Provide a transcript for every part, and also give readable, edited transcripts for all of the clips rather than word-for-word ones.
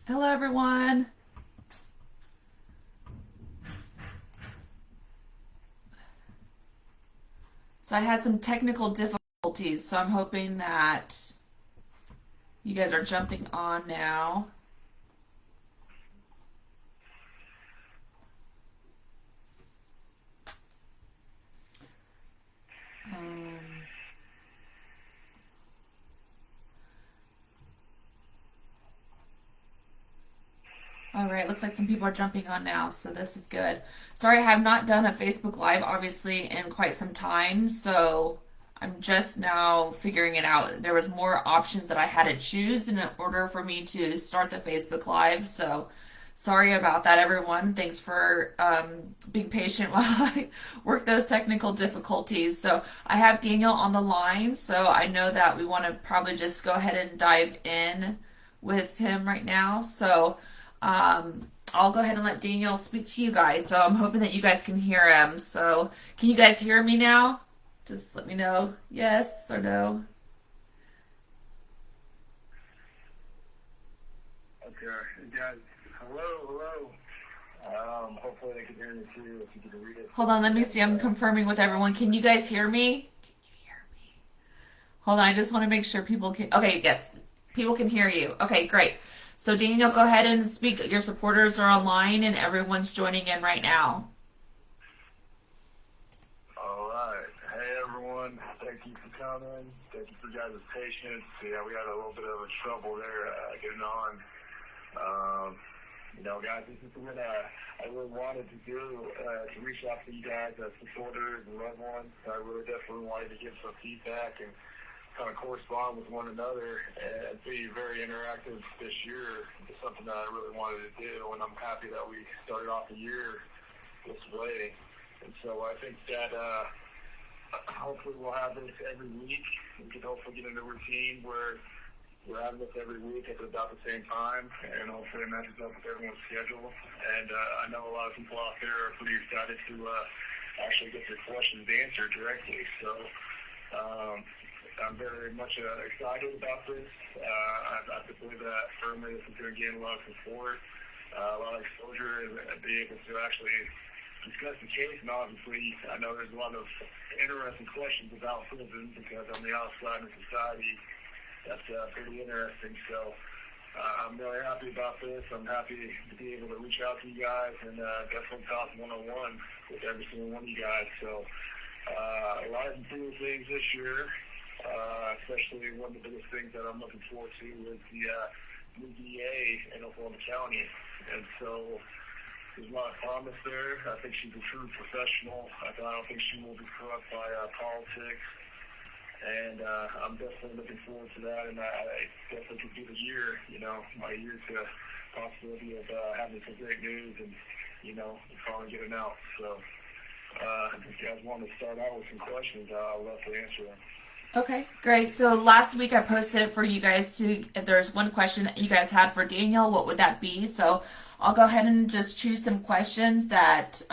Hello, everyone. So I had some technical difficulties, so I'm hoping that you guys are jumping on now. Um, all right, looks like some people are jumping on now, so this is good. Sorry, I have not done a Facebook Live, obviously, in quite some time, so I'm just now figuring it out. There was more options that I had to choose in order for me to start the Facebook Live, so sorry about that, everyone. Thanks for being patient while I work those technical difficulties. So I have Daniel on the line, so I know that we want to probably just go ahead and dive in with him right now. So I'll go ahead and let Daniel speak to you guys. So I'm hoping that you guys can hear him. So can you guys hear me now? Just let me know yes or no. Okay, guys. Hello. Hopefully they can hear me too. If you can read it, Hold on, let me see. I'm confirming with everyone. Can you guys hear me? Can you hear me? Hold on, I just want to make sure people can. Okay, yes, people can hear you. Okay, great. So Daniel, go ahead and speak. Your supporters are online and everyone's joining in right now. All right. Hey, everyone. Thank you for coming. Thank you for your guys' patience. Yeah, we had a little bit of a trouble there getting on. Guys, this is what I really wanted to do, to reach out to you guys as supporters and loved ones. I really definitely wanted to give some feedback and kind of correspond with one another and be very interactive this year. It's something that I really wanted to do, and I'm happy that we started off the year this way. And so I think that hopefully we'll have this every week. We can hopefully get into a routine where we're having this every week at about the same time, and hopefully it matches up with everyone's schedule. And I know a lot of people out there are pretty excited to actually get their questions answered directly. So I'm very much excited about this. I believe that firmly this is going to gain a lot of support, a lot of exposure, and be able to actually discuss the case. And obviously, I know there's a lot of interesting questions about prison because on the outside of society, that's pretty interesting. So I'm really happy about this. I'm happy to be able to reach out to you guys and definitely talk one-on-one with every single one of you guys. So a lot of cool things this year, especially one of the biggest things that I'm looking forward to is the new DA in Oklahoma County. And so there's a lot of promise there. I think she's a true professional. I don't think she will be corrupt by politics. And I'm definitely looking forward to that, and I definitely could be the year, my year to possibility of having some great news and, finally getting out. So if you guys want to start out with some questions, I'll love to answer them. Okay, great. So last week I posted for you guys to, if there's one question that you guys had for Daniel, what would that be? So I'll go ahead and just choose some questions that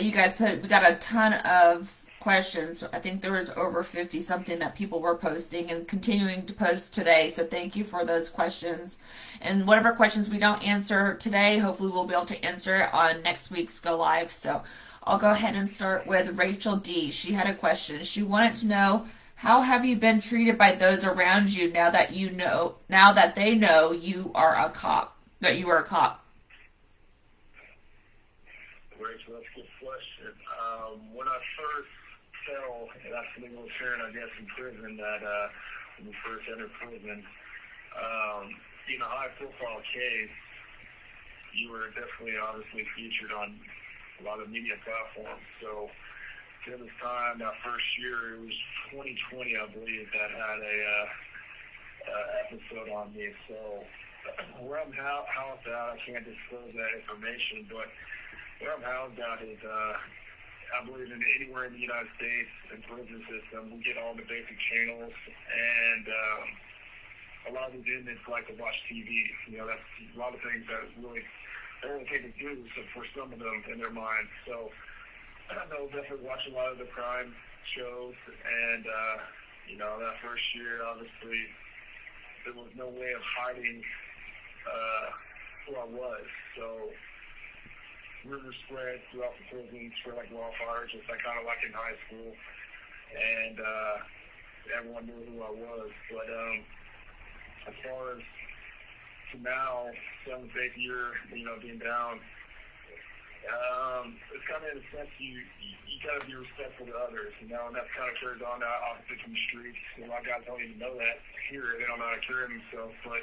you guys put. We got a ton of questions. I think there was over 50 something that people were posting and continuing to post today. So thank you for those questions. And whatever questions we don't answer today, hopefully we'll be able to answer it on next week's Go Live. So I'll go ahead and start with Rachel D. She had a question. She wanted to know, how have you been treated by those around you now that they know you are a cop, that you are a cop? Rachel, that's a good question. When I first fell, and that's something was sharing, I guess, in prison, that when we first entered prison, in a high-profile case, you were definitely, obviously, featured on a lot of media platforms. So during this time, that first year, it was 2020, I believe, that had a episode on me. So where I'm housed out, I can't disclose that information, but where I'm housed out is, I believe, anywhere in the United States and prison system, we get all the basic channels, and a lot of these inmates like to watch TV. That's a lot of things that really the only thing to do for some of them in their mind. So I know definitely watch a lot of the crime shows, and that first year, obviously, there was no way of hiding who I was. So rumors spread throughout the prison, spread like wildfire, just like kind of like in high school, and everyone knew who I was. But as far as to now, 7th, 8th year, being down, it's kind of in a sense you got to be respectful to others, and that's kind of carried on opposite from the streets. A lot of guys don't even know that here; they don't know how to carry themselves. But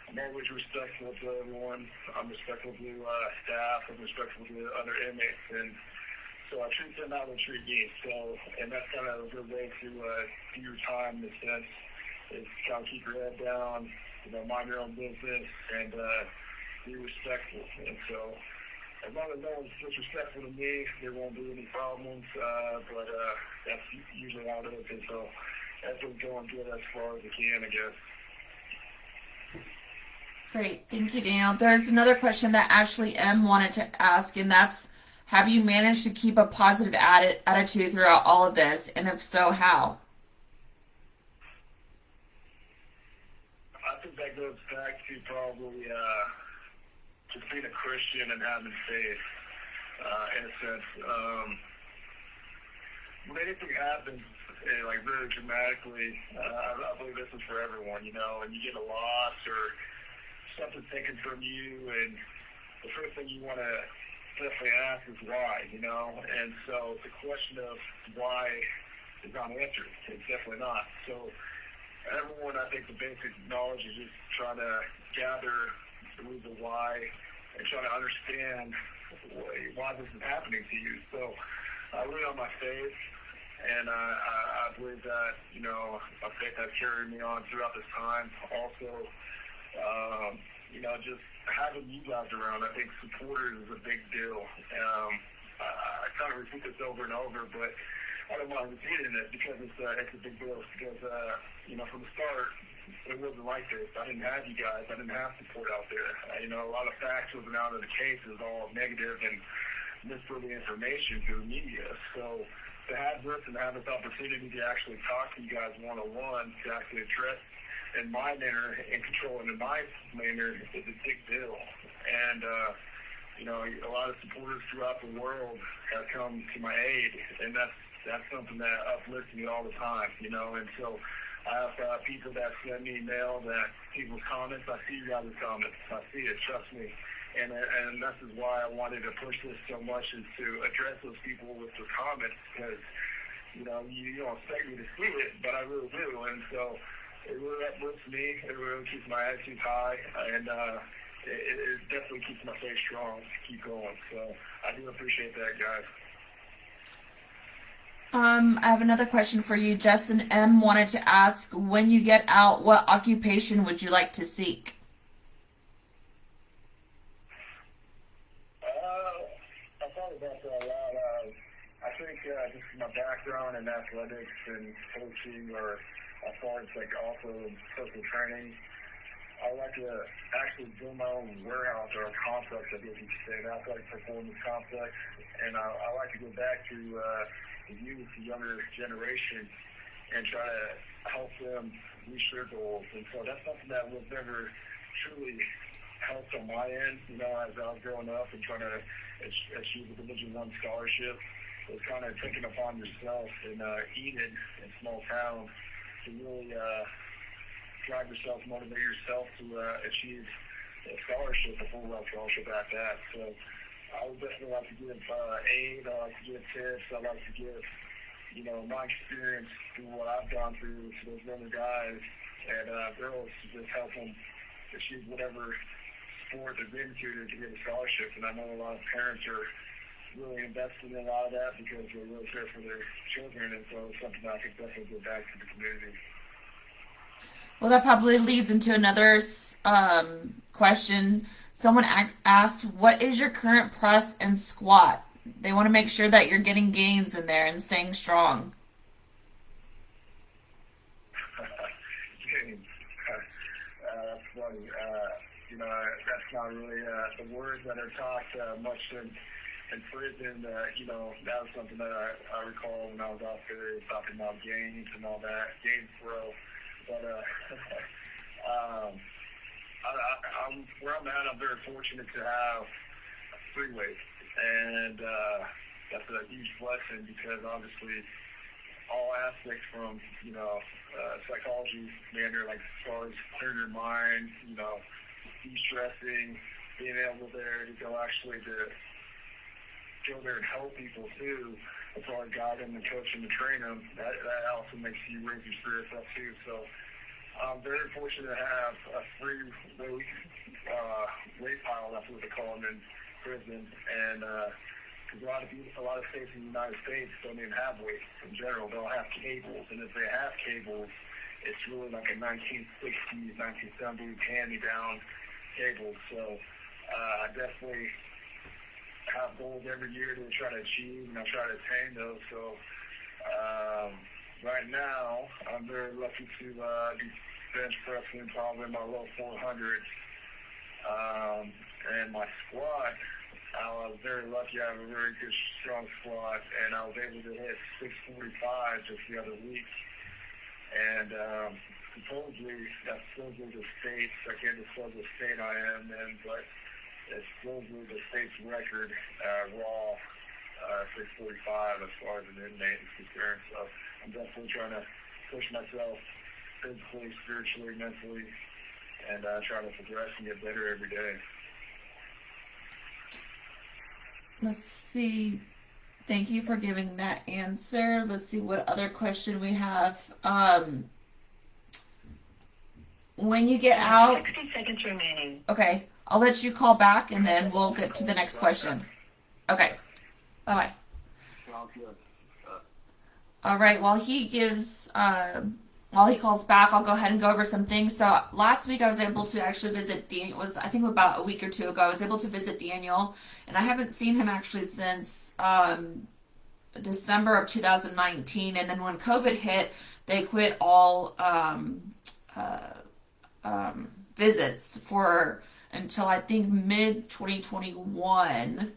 I'm always respectful to everyone. I'm respectful to staff. I'm respectful to other inmates, and so I treat them how they treat me. So, and that's kind of a good way to do your time in a sense. Is kind of keep your head down, mind your own business, and be respectful. And so, as long as no one's disrespectful to me, there won't be any problems. But that's usually how it is. And so, that's what's going good as far as it can, I guess. Great. Thank you, Daniel. There's another question that Ashley M. wanted to ask, and that's, have you managed to keep a positive attitude throughout all of this? And if so, how? I think that goes back to probably just being a Christian and having faith, in a sense. When anything happens, like very dramatically, I believe this is for everyone, and you get a loss or something taken from you, and the first thing you want to definitely ask is why, and so the question of why is not answered. It's definitely not. So everyone, I think the basic knowledge is just trying to gather the reason why and trying to understand why this is happening to you. So I lean on my faith, and I believe that, my faith has carried me on throughout this time. Also, just having you guys around, I think supporters is a big deal. I kind of repeat this over and over, but I don't mind repeating it because it's a big deal. Because, from the start, it wasn't like this. I didn't have you guys. I didn't have support out there. A lot of facts wasn't out of the case. It was all negative and misleading information through the media. So to have this and to have this opportunity to actually talk to you guys one-on-one, to actually address in my manner and control it in my manner is a big deal. And, a lot of supporters throughout the world have come to my aid, and that's something that uplifts me all the time, and so I have people that send me mail, that people's comments, I see you guys' comments, I see it, trust me, and this is why I wanted to push this so much, is to address those people with the comments, because, you don't expect me to see it, but I really do, and so it really uplifts me, it really keeps my attitude high, and it definitely keeps my faith strong to keep going, so I do appreciate that, guys. I have another question for you. Justin M. wanted to ask, when you get out, what occupation would you like to seek? I thought about that a lot. I think just my background in athletics and coaching, or as far as also personal training, I like to actually build my own warehouse or a complex, I guess you could say, an athletic performance complex, and I like to go back to the youth, the younger generation, and try to help them reach their goals. And so that's something that was never truly helped on my end, as I was growing up and trying to achieve a Division I scholarship. It was kind of taking upon yourself in Enid, in small town, to really drive yourself, motivate yourself to achieve a scholarship, a full-ride scholarship at that. So I would definitely like to give aid. I like to give tips. I like to give, my experience through what I've gone through to those younger guys and girls to just help them achieve whatever sport they're into to get a scholarship. And I know a lot of parents are really invested in a lot of that because they really care for their children. And so it's something that I could definitely give back to the community. Well, that probably leads into another question. Someone asked, what is your current press and squat? They want to make sure that you're getting gains in there and staying strong. Gains. That's funny. That's not really the words that are talked much in prison. That was something that I recall when I was out there talking about gains and all that, gains throw. But I'm where I'm at. I'm very fortunate to have a freeway, and that's a huge blessing because obviously all aspects from psychology manner, like as far as clearing your mind, de-stressing, being able there to go actually to go there and help people too, as far as guide them and coach them and train them. That also makes you raise your spirits up too. So I'm very fortunate to have a free weight pile. That's what they call them in prison, and because a lot of states in the United States don't even have weights in general. They'll have cables, and if they have cables, it's really like a 1960s, 1970s hand-me-down cable. So I definitely have goals every year to try to achieve, and I try to attain those. So right now, I'm very lucky to be bench pressing probably in my low 400s, and my squat. I was very lucky. I have a very good, strong squat, and I was able to hit 645 just the other week. And that's supposedly the state's, I can't disclose the state I am in, but it's supposedly the state's record, raw 645 as far as an inmate is concerned. So I'm definitely trying to push myself physically, spiritually, mentally, and trying to progress and get better every day. Let's see. Thank you for giving that answer. Let's see what other question we have. When you get out, 60 seconds remaining. okay, I'll let you call back and then we'll get to the next question. Okay. Bye-bye. Sounds good. All right, while he calls back, I'll go ahead and go over some things. So last week I was able to actually visit Daniel. It was, I think, about a week or two ago. I was able to visit Daniel, and I haven't seen him actually since December of 2019. And then when COVID hit, they quit all visits for until I think mid 2021.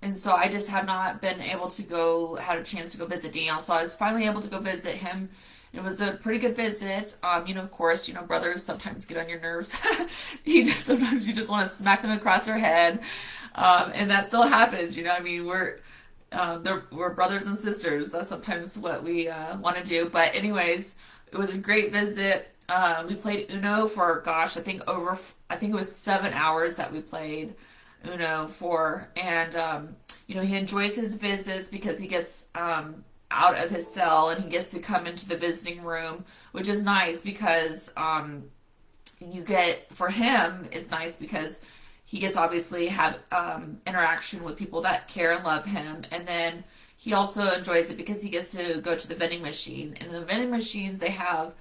And so I just have not been able to had a chance to go visit Daniel. So I was finally able to go visit him. It was a pretty good visit. Of course, brothers sometimes get on your nerves. Sometimes you just want to smack them across their head. And that still happens, I mean, we're brothers and sisters. That's sometimes what we want to do. But anyways, it was a great visit. We played Uno for, gosh, I think it was 7 hours that we played Uno for, and he enjoys his visits because he gets out of his cell and he gets to come into the visiting room, which is nice because for him it's nice because he gets obviously have interaction with people that care and love him, and then he also enjoys it because he gets to go to the vending machine, and the vending machines, they have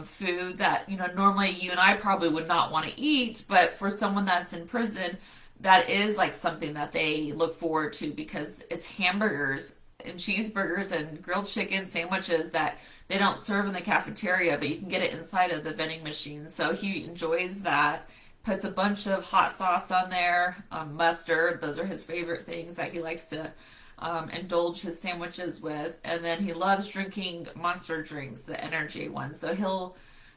food that normally you and I probably would not want to eat, but for someone that's in prison, that is like something that they look forward to because it's hamburgers and cheeseburgers and grilled chicken sandwiches that they don't serve in the cafeteria, but you can get it inside of the vending machine. So he enjoys that. Puts a bunch of hot sauce on there, mustard. Those are his favorite things that he likes to indulge his sandwiches with. And then he loves drinking Monster drinks, the energy ones. So he'll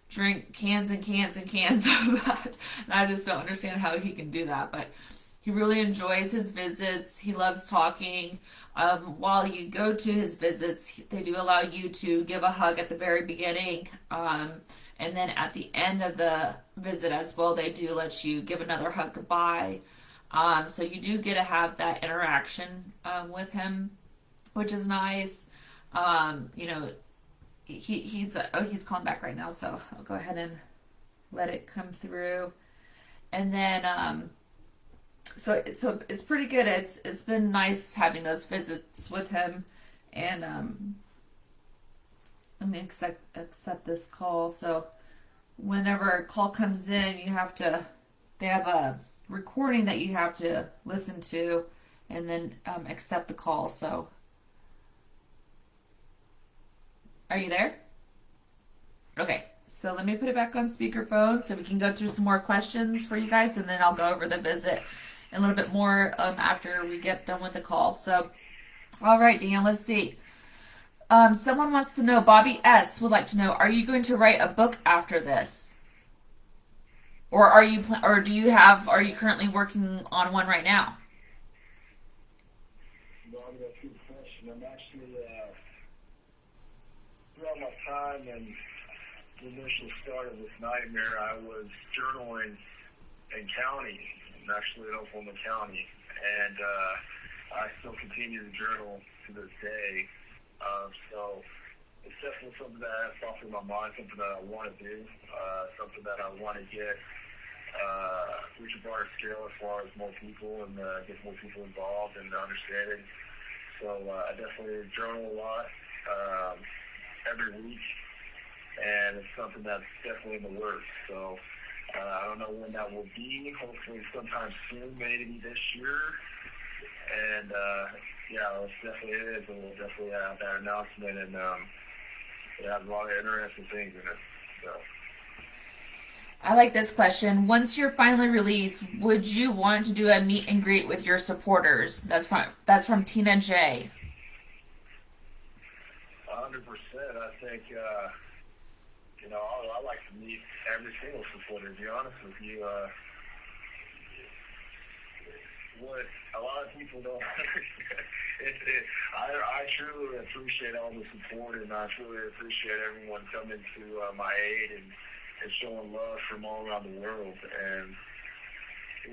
drink cans and cans and cans of that. And I just don't understand how he can do that. But he really enjoys his visits. He loves talking. While you go to his visits, they do allow you to give a hug at the very beginning. And then at the end of the visit as well, they do let you give another hug goodbye. So you do get to have that interaction with him, which is nice. He's calling back right now, so I'll go ahead and let it come through. And then so it's pretty good. It's been nice having those visits with him. And let me accept this call. So whenever a call comes in, they have a recording that you have to listen to and then accept the call. So are you there? Okay, so let me put it back on speakerphone so we can go through some more questions for you guys, and then I'll go over the visit a little bit more after we get done with the call. So, all right, Daniel, let's see. Someone wants to know, Bobby S. would like to know, are you going to write a book after this? Or are you or do you have are you currently working on one right now? No, that's a good question. I'm actually, throughout my time and the initial start of this nightmare, I was journaling in county, and actually in Oklahoma County, and I still continue to journal to this day. So it's definitely something that has popped in my mind, something that I want to do, something that I want to get reach a broader scale as far as more people and get more people involved and understanding. So I definitely journal a lot every week, and it's something that's definitely in the works. So I don't know when that will be. Hopefully sometime soon, maybe this year. And yeah, it's definitely is, and we'll definitely have that announcement, and it has a lot of interesting things in it. So. I like this question. Once you're finally released, would you want to do a meet and greet with your supporters? That's from Tina J. 100%. I think, I like to meet every single supporter, to be honest with you. What a lot of people don't understand, I truly appreciate all the support, and I truly appreciate everyone coming to my aid and showing love from all around the world. And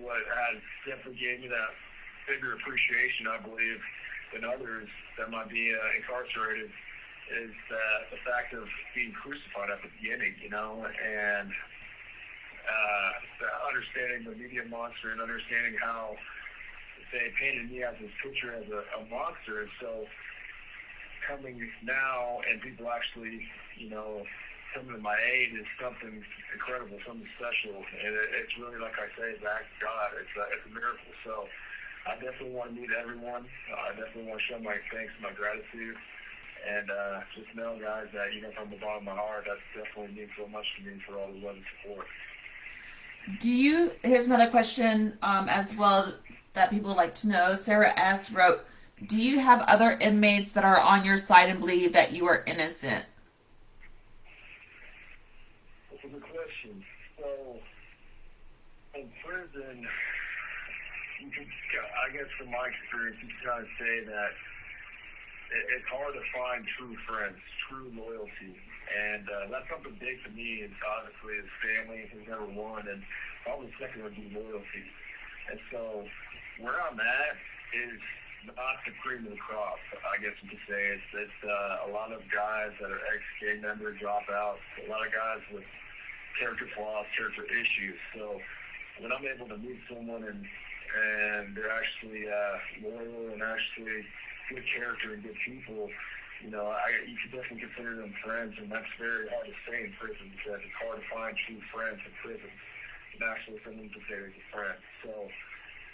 what has definitely gave me that bigger appreciation, I believe, than others that might be incarcerated is the fact of being crucified at the beginning, and understanding the media monster and understanding how they painted me as this picture as a monster. And so coming now and people actually, coming to my aid is something incredible, something special. And it's really, like I say, it's an act of God. It's a miracle. So I definitely want to meet everyone. I definitely want to show my thanks and my gratitude. And just know, guys, that, from the bottom of my heart, that definitely means so much to me for all the love and support. Here's another question as well that people like to know. Sarah S. wrote, do you have other inmates that are on your side and believe that you are innocent? That's a good question. So, in prison, I guess from my experience, you can kind of say that it's hard to find true friends, true loyalty. And that's something big for me, is obviously is family is number one, and probably second would be loyalty. And so where I'm at is not the cream of the crop, I guess you could say. It's a lot of guys that are ex-gang members, dropouts, a lot of guys with character flaws, character issues. So when I'm able to meet someone and they're actually loyal and actually good character and good people, you can definitely consider them friends, and that's very hard to say in prison because it's hard to find true friends in prison, and actually someone you consider as a friend. So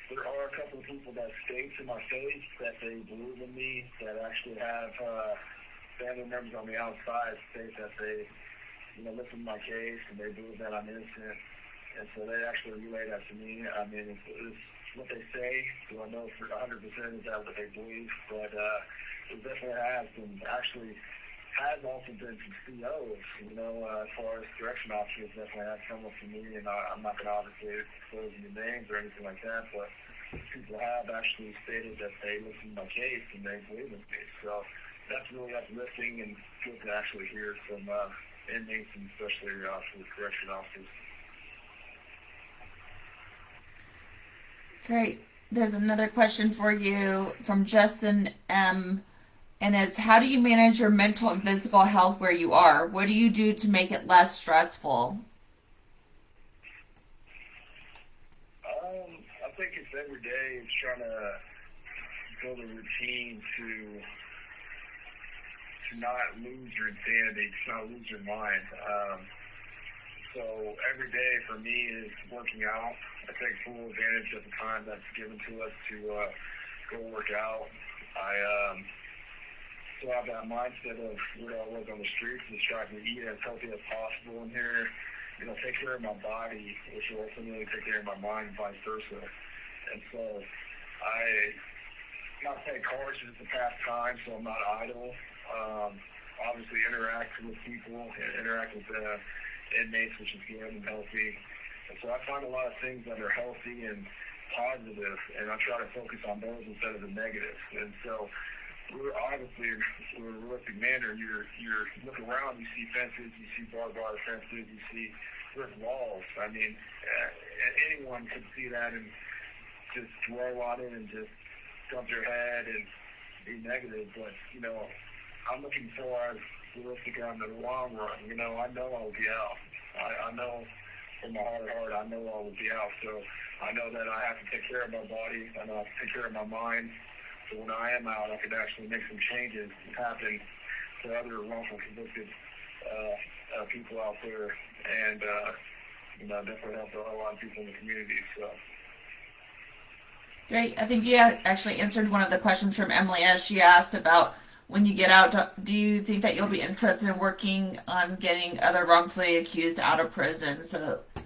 there are a couple of people that state to my face that they believe in me, that actually have family members on the outside state that they, listen to my case and they believe that I'm innocent, and so they actually relay that to me. I mean, it's what they say. Do I know for 100% is that what they believe? But it definitely has, and actually has also been some COs, as far as correction officers definitely have come up to me, and I'm not going to obviously expose any names or anything like that, but people have actually stated that they listen to my case and they believe in me. So that's really uplifting and good to actually hear from inmates, and especially correction officers. Great. There's another question for you from Justin M. And it's, how do you manage your mental and physical health where you are? What do you do to make it less stressful? I think it's every day. It's trying to build a routine to not lose your insanity, to not lose your mind. So every day for me is working out. I take full advantage of the time that's given to us to go work out. I still have that mindset of where I was on the streets, is trying to eat as healthy as possible in here, take care of my body, which will ultimately take care of my mind, vice versa. And so not playing cards just to pass time, so I'm not idle. Obviously interact with people, interact with inmates, which is good and healthy. And so I find a lot of things that are healthy and positive, and I try to focus on those instead of the negatives. And so we're obviously in a realistic manner. You look around, you see fences, you see barbed wire fences, you see brick walls. I mean, anyone could see that and just dwell on it and just dump their head and be negative. But I'm looking for as realistic on the long run. I know I will be out. I know from my heart, I know I will be out. So I know that I have to take care of my body. I know I have to take care of my mind. So when I am out, I can actually make some changes happen to other wrongful convicted people out there, and definitely help a lot of people in the community. So. Great. I think you actually answered one of the questions from Emily as she asked about when you get out, do you think that you'll be interested in working on getting other wrongfully accused out of prison? So it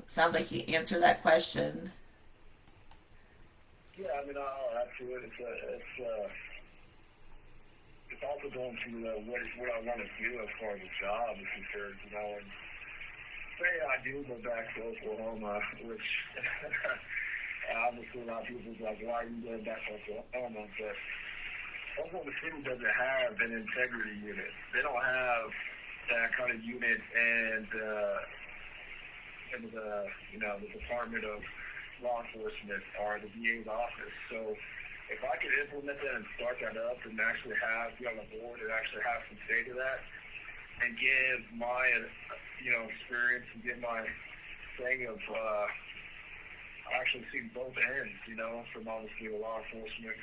sounds like you answered that question. Yeah, I mean, I'll add to it. It's also going to what I want to do as far as a job is concerned, and say I do go back to Oklahoma, which obviously a lot of people are like, why are you going back to Oklahoma? But Oklahoma City doesn't have an integrity unit. They don't have that kind of unit, and the Department of Law Enforcement or the DA's office. So if I could implement that and start that up and actually be on the board and actually have some say to that and give my experience and give my thing of actually seeing both ends, from obviously the law enforcement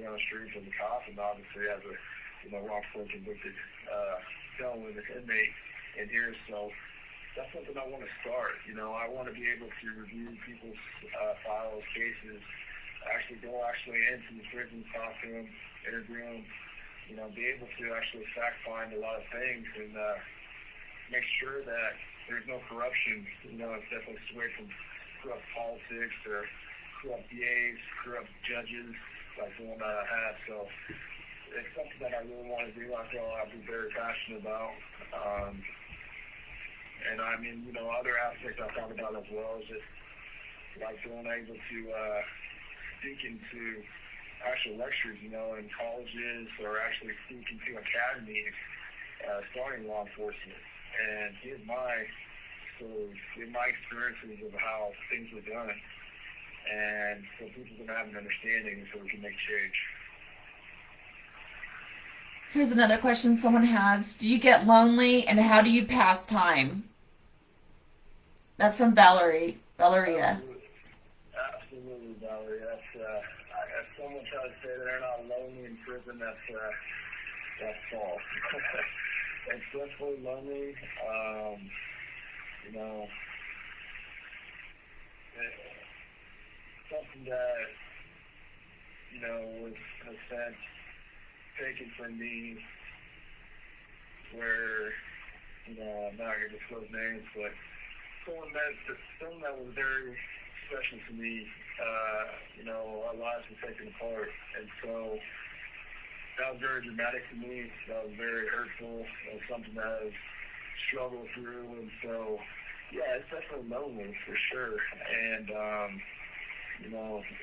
on the streets as a cop, and obviously as a wrongfully convicted felon and inmate in here. So that's something I want to start. I want to be able to review people's files, cases, go into the prison, talk to them, interview them, be able to actually fact find a lot of things and make sure that there's no corruption. It's definitely away from corrupt politics or corrupt DAs, corrupt judges like the one that I have. So it's something that I really want to do. I feel I'll be very passionate about. And I mean, other aspects I talk about as well is just like being able to speak into actual lectures, in colleges or actually speak into academies, starting law enforcement, and give my stories, give my experiences of how things were done, and so people can have an understanding so we can make change. Here's another question someone has. Do you get lonely, and how do you pass time? That's from Valeria. Absolutely, Valerie. If someone tries to say that they're not lonely in prison, that's false. It's definitely lonely. It's something that, was in a sense taken from me where, I'm not going to disclose names, but someone that was very special to me, our lives were taken apart. And so that was very dramatic to me. That was very hurtful. It was something that I've struggled through. And so, yeah, it's definitely lonely for sure. And,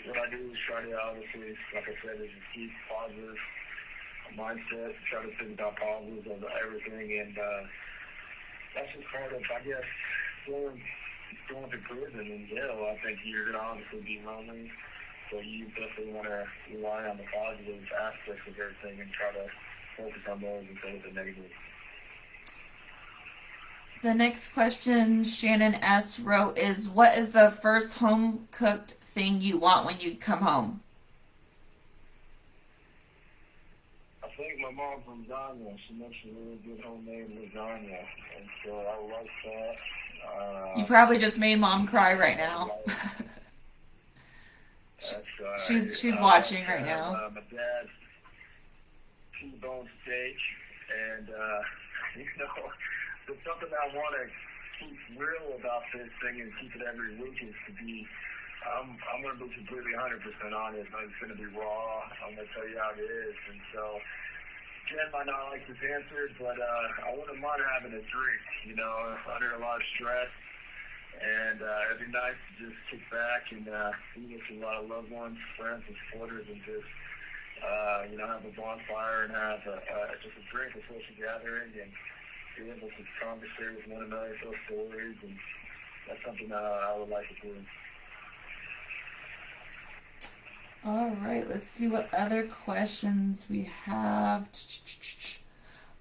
what I do is try to obviously, like I said, is just keep positive mindset, try to think about positives of everything. And that's just part of, I guess, going to prison and jail. I think you're going to obviously be lonely. So you definitely want to rely on the positive aspects of everything and try to focus on those instead of the negative. The next question Shannon S. wrote is, what is the first home-cooked thing you want when you come home? I think my mom's lasagna. She makes a really good homemade lasagna. And so I like that. You probably just made Mom cry right now. She's watching right now. My dad's T-bone steak, and it's something I want to keep real about this thing and keep it every week is to be. I'm going to be completely 100% honest. It's going to be raw. I'm going to tell you how it is, and so. Jen might not like this answer, but I wouldn't mind having a drink. Under a lot of stress, And it'd be nice to just kick back and be with a lot of loved ones, friends, and supporters, and just have a bonfire and have just a drink, a social gathering, and be able to conversate with one another, tell stories, and that's something that I would like to do. All right, let's see what other questions we have.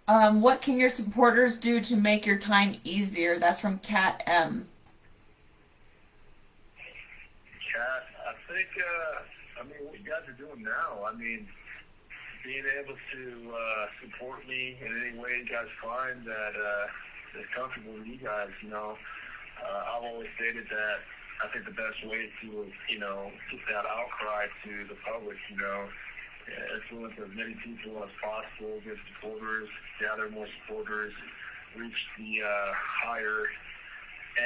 What can your supporters do to make your time easier? That's from Cat M. Cat, I think, what you guys are doing now, being able to support me in any way you guys find that is comfortable with you guys, I've always stated that I think the best way to, get that outcry to the public, influence as many people as possible, get supporters, gather more supporters, reach the higher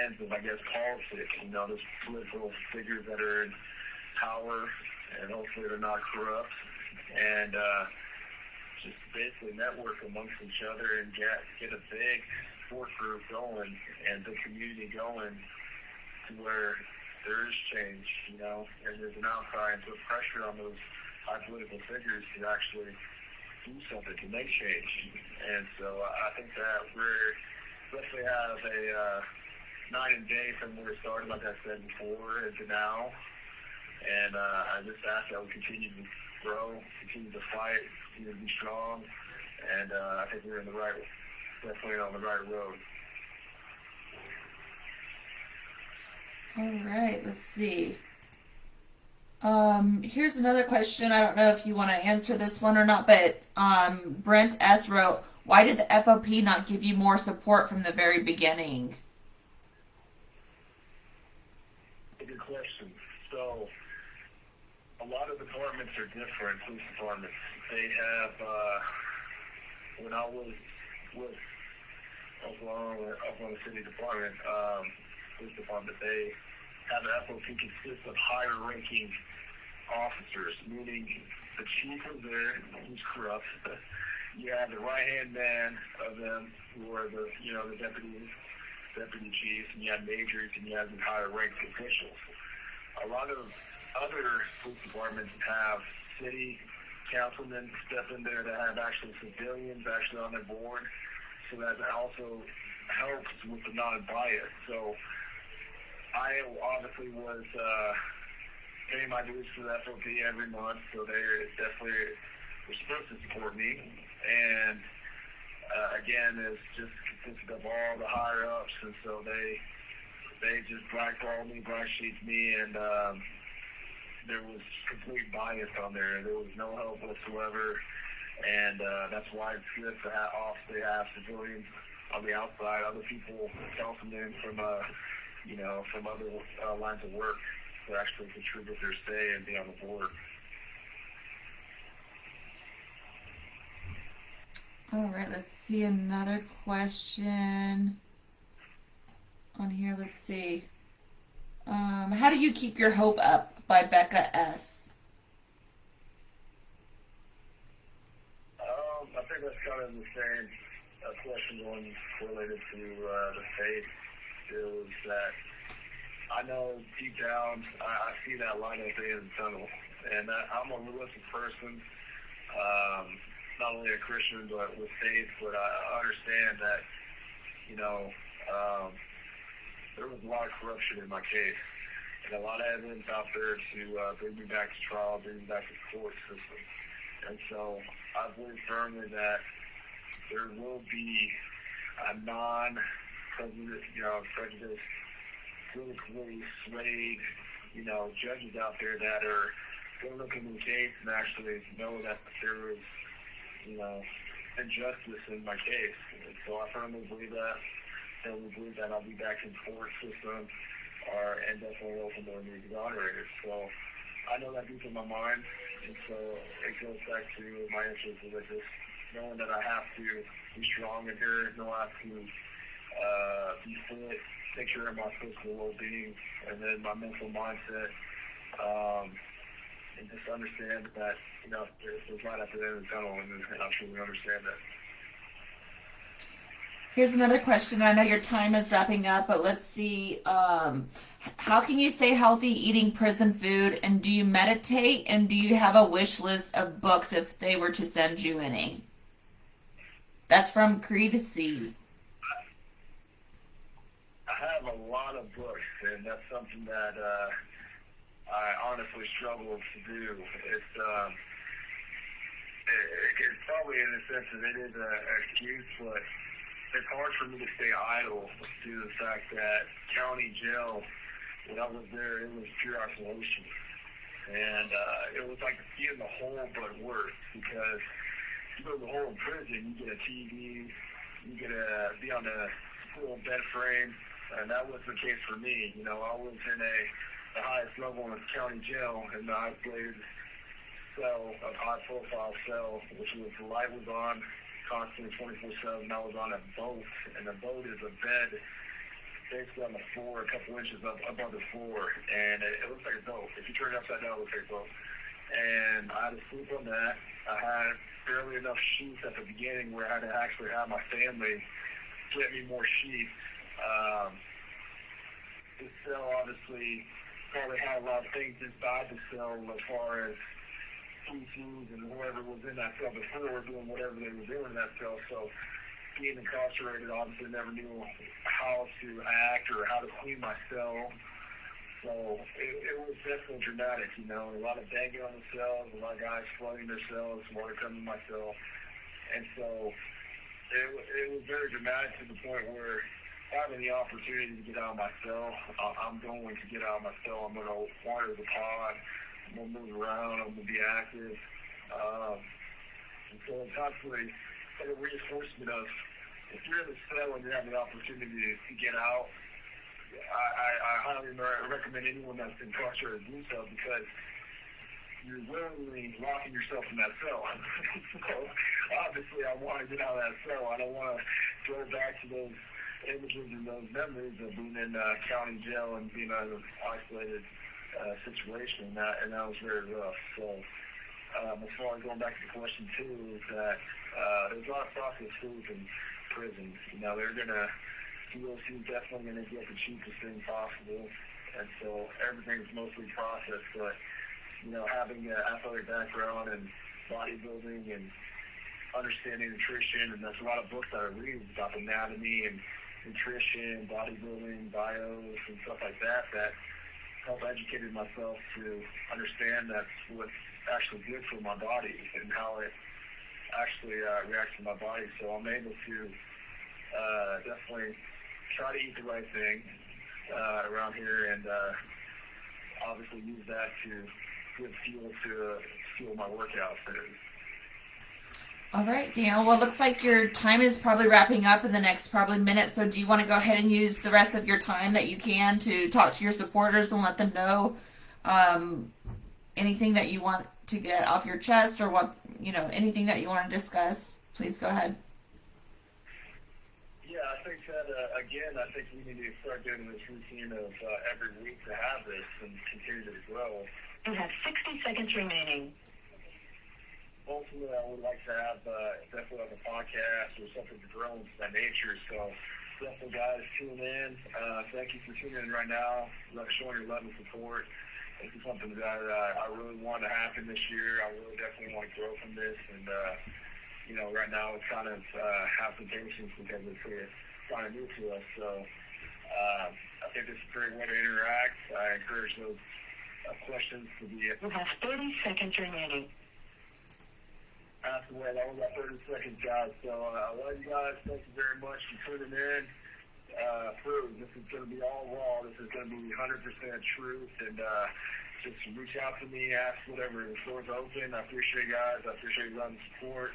ends of, politics, those political figures that are in power, and hopefully they're not corrupt, and just basically network amongst each other and get a big support group going and the community going to where there is change, and there's an outcry and put pressure on those high political figures to actually do something to make change. And so I think that we're definitely have a night and day from where it started, like I said before, to now. And I just ask that we continue to grow, continue to fight, continue to be strong, and I think we're definitely on the right road. All right, let's see. Here's another question. I don't know if you want to answer this one or not, but Brent S. wrote, why did the FOP not give you more support from the very beginning? Good question. So, a lot of departments are different, police departments. They have, when I was with Oklahoma City Department, police department, they have an FOP consists of higher ranking officers, meaning the chief is there, who's corrupt. You have the right-hand man of them, who are the deputy chiefs, and you have majors, and you have the higher ranked officials. A lot of other police departments have city councilmen step in there that have actually civilians actually on their board, so that also helps with the non-bias. So I obviously was paying my dues to the FOP every month, so they definitely were supposed to support me. And again, it's just consisted of all the higher ups, and so they just blackballed me, black sheeped me, and there was complete bias on there. There was no help whatsoever, and that's why it's good to have civilians on the outside, other people, councilmen from from other lines of work to actually contribute their say and be on the board. All right, let's see another question on here. Let's see. How do you keep your hope up? By Becca S. I think that's kind of the same question going related to the faith. Is that I know deep down I see that light at the end of the tunnel, and I'm a realistic person. Not only a Christian, but with faith, but I understand that, there was a lot of corruption in my case, and a lot of evidence out there to bring me back to trial, bring me back to the court system. And so I believe firmly that there will be a prejudice, politically swayed, judges out there that are going to look into the case and actually know that there was injustice in my case. And so I firmly believe that. And we believe that I'll be back in the court system and definitely ultimately exonerated. So I know that deep in my mind. And so it goes back to my interest in just knowing that I have to be strong in here, know I have to be fit, take care of my physical well-being, and then my mental mindset, and just understand that, there's light at the end of the tunnel, and I truly understand that. Here's another question. I know your time is wrapping up, but let's see. How can you stay healthy eating prison food? And do you meditate? And do you have a wish list of books if they were to send you any? That's from Creed C. I have a lot of books, and that's something that I honestly struggle to do. It's probably in a sense that it is an excuse, but it's hard for me to stay idle due to the fact that county jail, when I was there, it was pure isolation. And it was like being in the hole, but worse, because you go to the hole in prison, you get a TV, you get to be on a full bed frame, and that was the case for me. You know, I was in the highest level in the county jail, in the isolated cell, a high-profile cell, which was the light was on constantly 24/7. I was on a boat, and the boat is a bed basically on the floor, a couple inches above the floor, and it looks like a boat. If you turn it upside down, it looks like a boat. And I had to sleep on that. I had barely enough sheets at the beginning where I had to actually have my family get me more sheets. The cell obviously probably had a lot of things inside the cell as far as PCs and whoever was in that cell before were doing whatever they were doing in that cell. So being incarcerated, obviously never knew how to act or how to clean my cell. So it was definitely dramatic, you know, a lot of banging on the cells, a lot of guys flooding their cells, water coming to my cell. And so it was very dramatic to the point where having the opportunity to get out of my cell, I'm going to get out of my cell. I'm going to water the pod. I'm going to move around. I'm going to be active. And so it's constantly like a reinforcement of if you're in the cell and you have the opportunity to get out, I highly recommend anyone that's incarcerated to do so because you're willingly locking yourself in that cell. So obviously I want to get out of that cell. I don't want to go back to those images and those memories of being in county jail and being in an isolated situation, and that was very rough. So as far as going back to the question too, is that there's a lot of processed foods in prison. You know, they're gonna COC is definitely gonna get the cheapest thing possible, and so everything's mostly processed. But you know, having an athletic background and bodybuilding and understanding nutrition, and there's a lot of books that I read about anatomy and nutrition, bodybuilding, bios, and stuff like that that help educated myself to understand that's what's actually good for my body and how it actually reacts to my body. So I'm able to definitely try to eat the right thing around here and obviously use that to give fuel to fuel my workouts. All right, Daniel. Well, it looks like your time is probably wrapping up in the next probably minute. So do you want to go ahead and use the rest of your time that you can to talk to your supporters and let them know anything that you want to get off your chest or what, you know, anything that you want to discuss? Please go ahead. Yeah, I think that, again, I think we need to start doing this routine of every week to have this and continue to grow. You have 60 seconds remaining. Ultimately, I would like to have definitely like a podcast or something to grow into that nature. So definitely, guys, tune in. Thank you for tuning in right now. Showing your love and support. This is something that I really want to happen this year. I really definitely want to grow from this. And, you know, right now it's kind of have some patience because it's kind of new to us. So I think this is a great way to interact. I encourage those questions to be... You have 30 seconds remaining. That's the way. That was about 30 seconds, guys. So I love you guys. Thank you very much for tuning in. This is going to be all raw. This is going to be 100% truth. And just reach out to me, ask whatever. The floor's open. I appreciate you guys. I appreciate your love and support.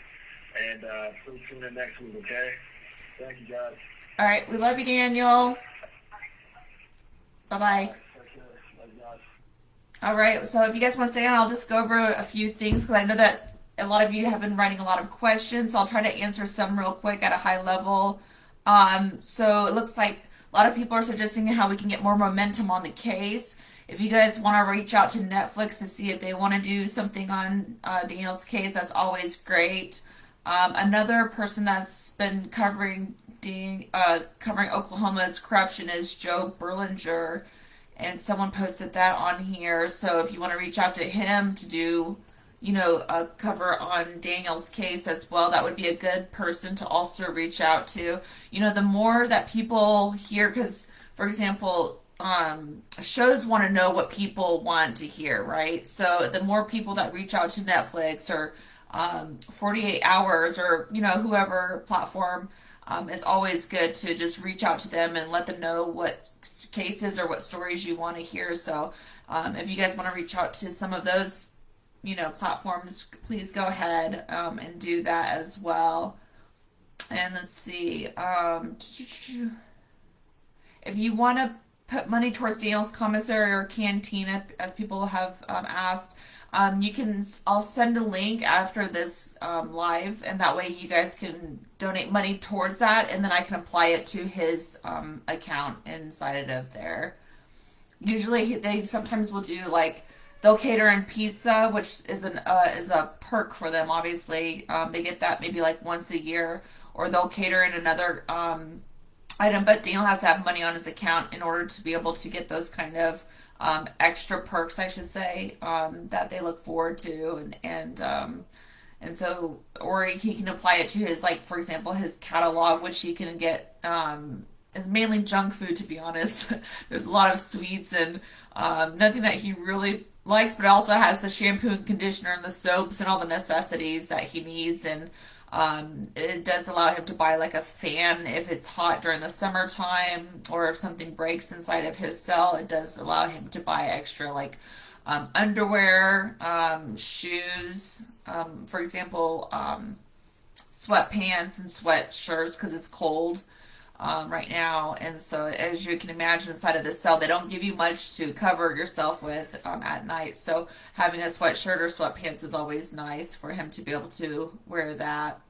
And please tune in next week, okay? Thank you, guys. All right. We love you, Daniel. Bye-bye. All right. So if you guys want to stay on, I'll just go over a few things because I know that a lot of you have been writing a lot of questions. So I'll try to answer some real quick at a high level. So it looks like a lot of people are suggesting how we can get more momentum on the case. If you guys want to reach out to Netflix to see if they want to do something on Daniel's case, that's always great. Another person that's been covering covering Oklahoma's corruption is Joe Berlinger, and someone posted that on here. So if you want to reach out to him to do, a cover on Daniel's case as well, that would be a good person to also reach out to. The more that people hear, because, for example, shows want to know what people want to hear, right? So the more people that reach out to Netflix or 48 hours or, whoever platform, is always good to just reach out to them and let them know what cases or what stories you want to hear. So if you guys want to reach out to some of those, platforms, please go ahead and do that as well. And let's see. If you want to put money towards Daniel's commissary or canteen, as people have asked, you can. I'll send a link after this live, and that way you guys can donate money towards that, and then I can apply it to his account inside of there. Usually, they sometimes will do like they'll cater in pizza, which is a perk for them. Obviously, they get that maybe like once a year, or they'll cater in another item. But Daniel has to have money on his account in order to be able to get those kind of extra perks, I should say, that they look forward to, and so, or he can apply it to his, like, for example, his catalog, which he can get. It's mainly junk food, to be honest. There's a lot of sweets and nothing that he really likes, but it also has the shampoo and conditioner and the soaps and all the necessities that he needs. And it does allow him to buy like a fan if it's hot during the summertime, or if something breaks inside of his cell, it does allow him to buy extra like underwear, shoes, for example, sweatpants and sweatshirts because it's cold right now. And so, as you can imagine, inside of the cell, they don't give you much to cover yourself with at night. So, having a sweatshirt or sweatpants is always nice for him to be able to wear that.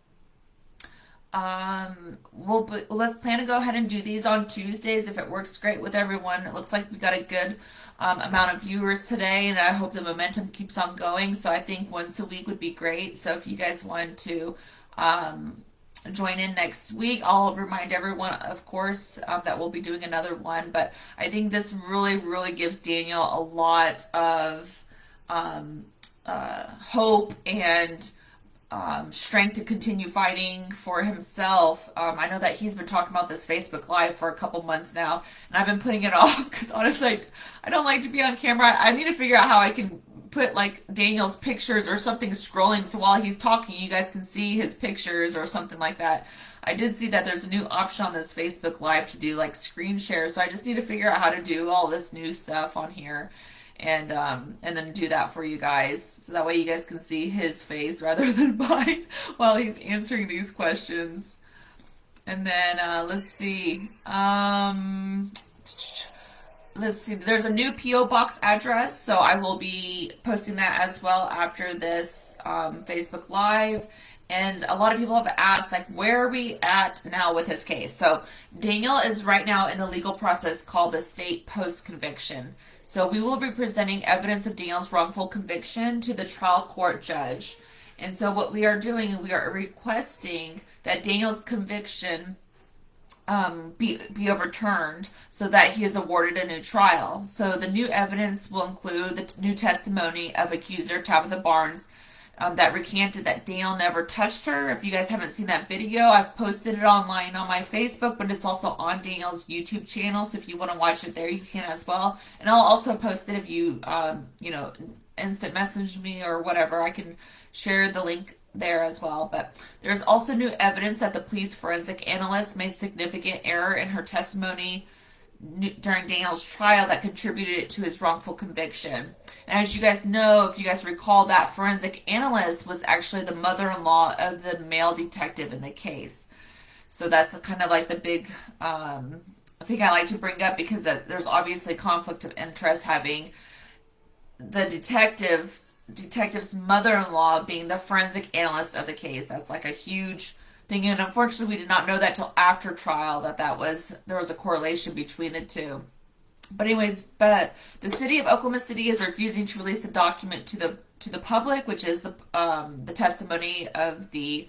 Let's plan to go ahead and do these on Tuesdays if it works great with everyone. It looks like we got a good amount of viewers today, and I hope the momentum keeps on going. So, I think once a week would be great. So, if you guys want to join in next week, I'll remind everyone, of course, that we'll be doing another one. But I think this really, really gives Daniel a lot of hope and strength to continue fighting for himself. I know that he's been talking about this Facebook Live for a couple months now, and I've been putting it off because honestly, I don't like to be on camera. I need to figure out how I can put like Daniel's pictures or something scrolling so while he's talking you guys can see his pictures or something like that. I did see that there's a new option on this Facebook Live to do like screen share, so I just need to figure out how to do all this new stuff on here and then do that for you guys so that way you guys can see his face rather than mine while he's answering these questions. And then let's see, there's a new P.O. Box address, so I will be posting that as well after this Facebook Live. And a lot of people have asked, like, where are we at now with his case? So Daniel is right now in the legal process called a state post-conviction. So we will be presenting evidence of Daniel's wrongful conviction to the trial court judge. And so what we are doing, we are requesting that Daniel's conviction be overturned so that he is awarded a new trial. So the new evidence will include the new testimony of accuser Tabitha Barnes that recanted that Daniel never touched her. If you guys haven't seen that video, I've posted it online on my Facebook, but it's also on Daniel's YouTube channel. So if you want to watch it there, you can as well. And I'll also post it if you, instant message me or whatever. I can share the link there as well. But there's also new evidence that the police forensic analyst made significant error in her testimony during Daniel's trial that contributed to his wrongful conviction. And as you guys know, if you guys recall, that forensic analyst was actually the mother-in-law of the male detective in the case. So that's kind of like the big thing I like to bring up, because there's obviously conflict of interest having the detective's mother-in-law being the forensic analyst of the case. That's like a huge thing, and unfortunately we did not know that till after trial that there was a correlation between the two. But the city of Oklahoma City is refusing to release the document to the public, which is the testimony of the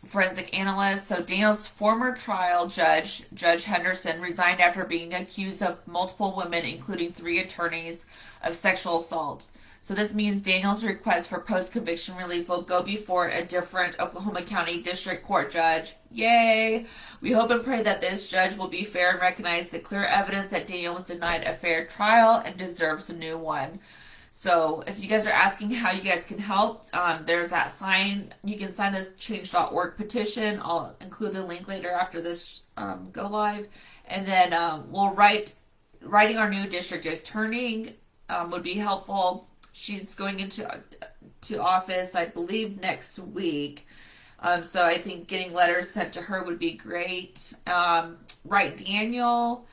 forensic analyst. So Daniel's former trial judge, Judge Henderson, resigned after being accused of multiple women, including 3 attorneys, of sexual assault. So this means Daniel's request for post-conviction relief will go before a different Oklahoma County District Court judge. Yay! We hope and pray that this judge will be fair and recognize the clear evidence that Daniel was denied a fair trial and deserves a new one. So if you guys are asking how you guys can help, there's that sign. You can sign this change.org petition. I'll include the link later after this go live. And then writing our new district attorney would be helpful. She's going to office, I believe, next week. So I think getting letters sent to her would be great. Write Daniel.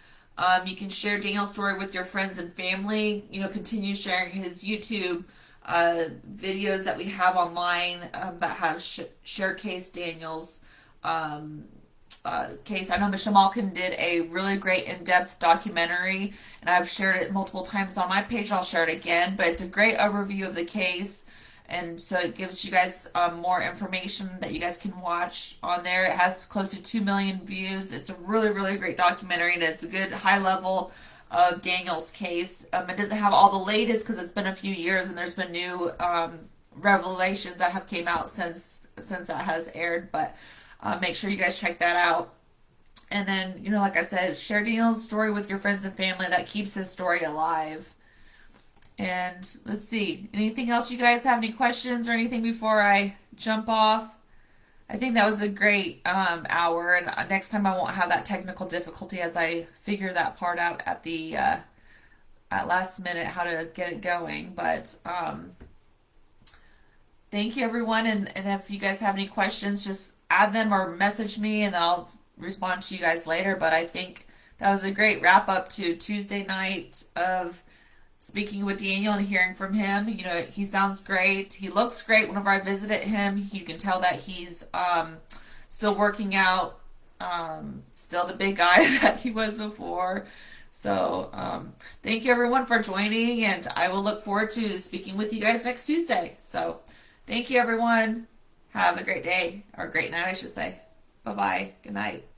You can share Daniel's story with your friends and family. Continue sharing his YouTube videos that we have online that have share case Daniel's case. I know Michelle Malkin did a really great in-depth documentary, and I've shared it multiple times on my page. I'll share it again, but it's a great overview of the case. And so it gives you guys more information that you guys can watch on there. It has close to 2 million views. It's a really, really great documentary, and it's a good high level of Daniel's case. It doesn't have all the latest because it's been a few years, and there's been new revelations that have came out since that has aired. But make sure you guys check that out. And then, like I said, share Daniel's story with your friends and family. That keeps his story alive. And let's see, anything else you guys have any questions or anything before I jump off? I think that was a great hour, and next time I won't have that technical difficulty as I figure that part out at the at last minute how to get it going. But thank you everyone, and if you guys have any questions, just add them or message me and I'll respond to you guys later. But I think that was a great wrap up to Tuesday night of speaking with Daniel and hearing from him. He sounds great. He looks great. Whenever I visited him, you can tell that he's still working out, still the big guy that he was before. So thank you everyone for joining, and I will look forward to speaking with you guys next Tuesday. So thank you everyone. Have a great day, or great night, I should say. Bye-bye. Good night.